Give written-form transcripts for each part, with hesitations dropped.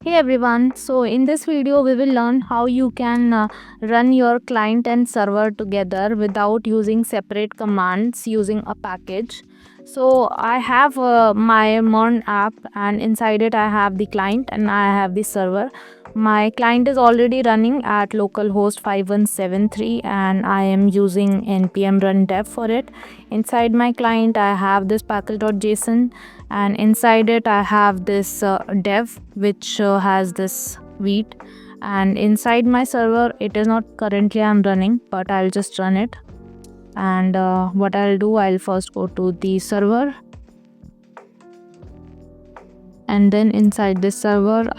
Hey everyone, so in this video we will learn how you can run your client and server together without using separate commands using a package. So I have my MERN app, and inside it I have the client and I have the server. My client is already running at localhost 5173 and I am using npm run dev for it. Inside my client I have this package.json, and inside it I have this dev which has this wheat, and inside my server it is not currently I'm running, but I'll just run it. And what I'll do, I'll first go to the server, and then inside this server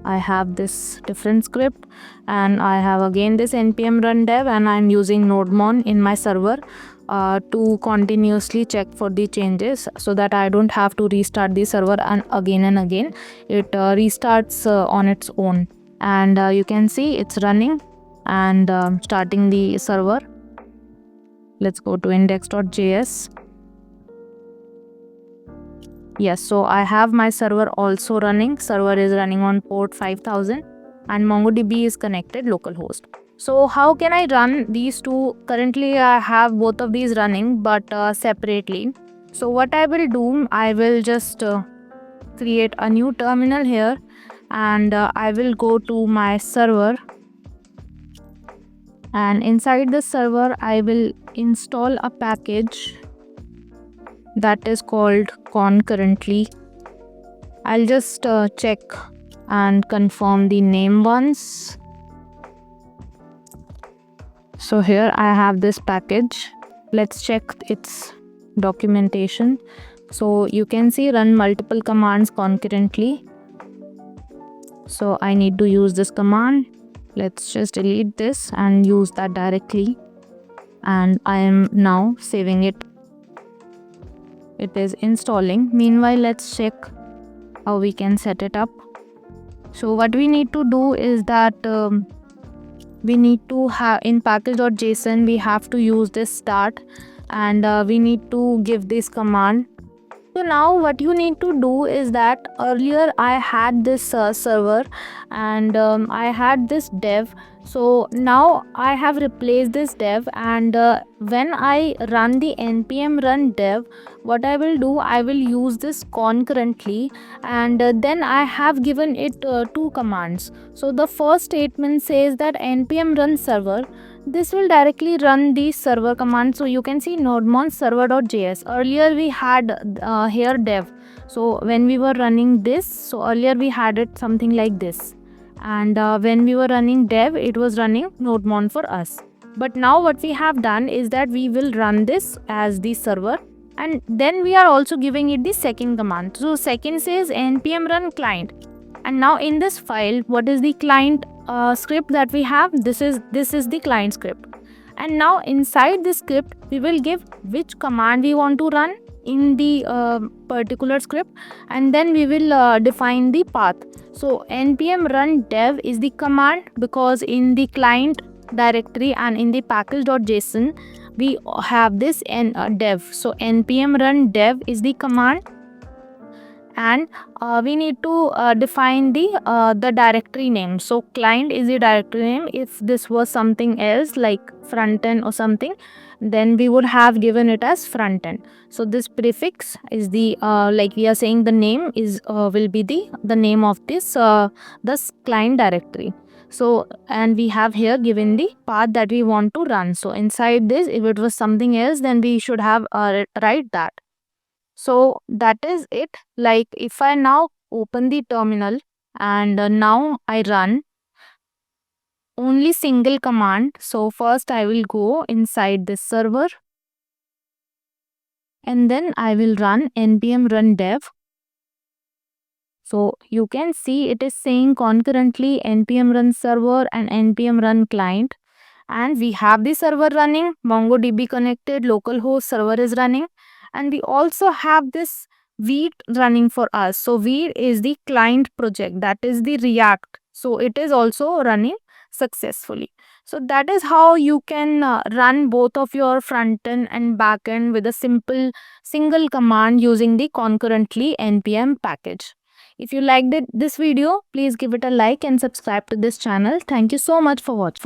I have this different script, and I have again this npm run dev, and I'm using node.mon in my server to continuously check for the changes so that I don't have to restart the server and again. It restarts on its own, and you can see it's running and starting the server. Let's go to index.js. Yes, so I have my server also running. Server is running on port 5000 and MongoDB is connected localhost. So how can I run these two? Currently I have both of these running, but separately. So what I will do, I will just create a new terminal here, and I will go to my server, and inside the server I will install a package that is called Concurrently. I'll just check and confirm the name once. So here I have this package. Let's check its documentation. So you can see run multiple commands concurrently. So I need to use this command. Let's just delete this and use that directly. And I am now saving it. It is installing. Meanwhile, let's check how we can set it up. So what we need to do is that we need to have in package.json we have to use this start, and we need to give this command. So now what you need to do is that earlier I had this server, and I had this dev. So now I have replaced this dev, and when I run the npm run dev, what I will do, I will use this concurrently, and then I have given it two commands. So the first statement says that npm run server. This will directly run the server command. So you can see nodemon server.js. Earlier we had here dev. So when we were running this, so earlier we had it something like this, and when we were running dev, it was running nodemon for us. But now what we have done is that we will run this as the server, and then we are also giving it the second command. So second says npm run client, and now in this file, what is the client script that we have? This is the client script. And now inside this script we will give which command we want to run in the particular script, and then we will define the path. So npm run dev is the command, because in the client directory and in the package.json we have this dev. So npm run dev is the command, and we need to define the directory name. So client is the directory name. If this was something else like frontend or something, then we would have given it as frontend. So this prefix is the like we are saying the name is will be the name of this client directory. So, and we have here given the path that we want to run. So inside this, if it was something else, then we should have write that. So that is it. Like if I now open the terminal, and now I run only single command. So first I will go inside this server, and then I will run npm run dev. So you can see it is saying concurrently npm run server and npm run client, and we have the server running, MongoDB connected, localhost server is running, and we also have this Vite running for us. So Vite is the client project, that is the React. So it is also running successfully. So that is how you can run both of your frontend and backend with a simple single command using the concurrently npm package. If you liked this video, please give it a like and subscribe to this channel. Thank you so much for watching.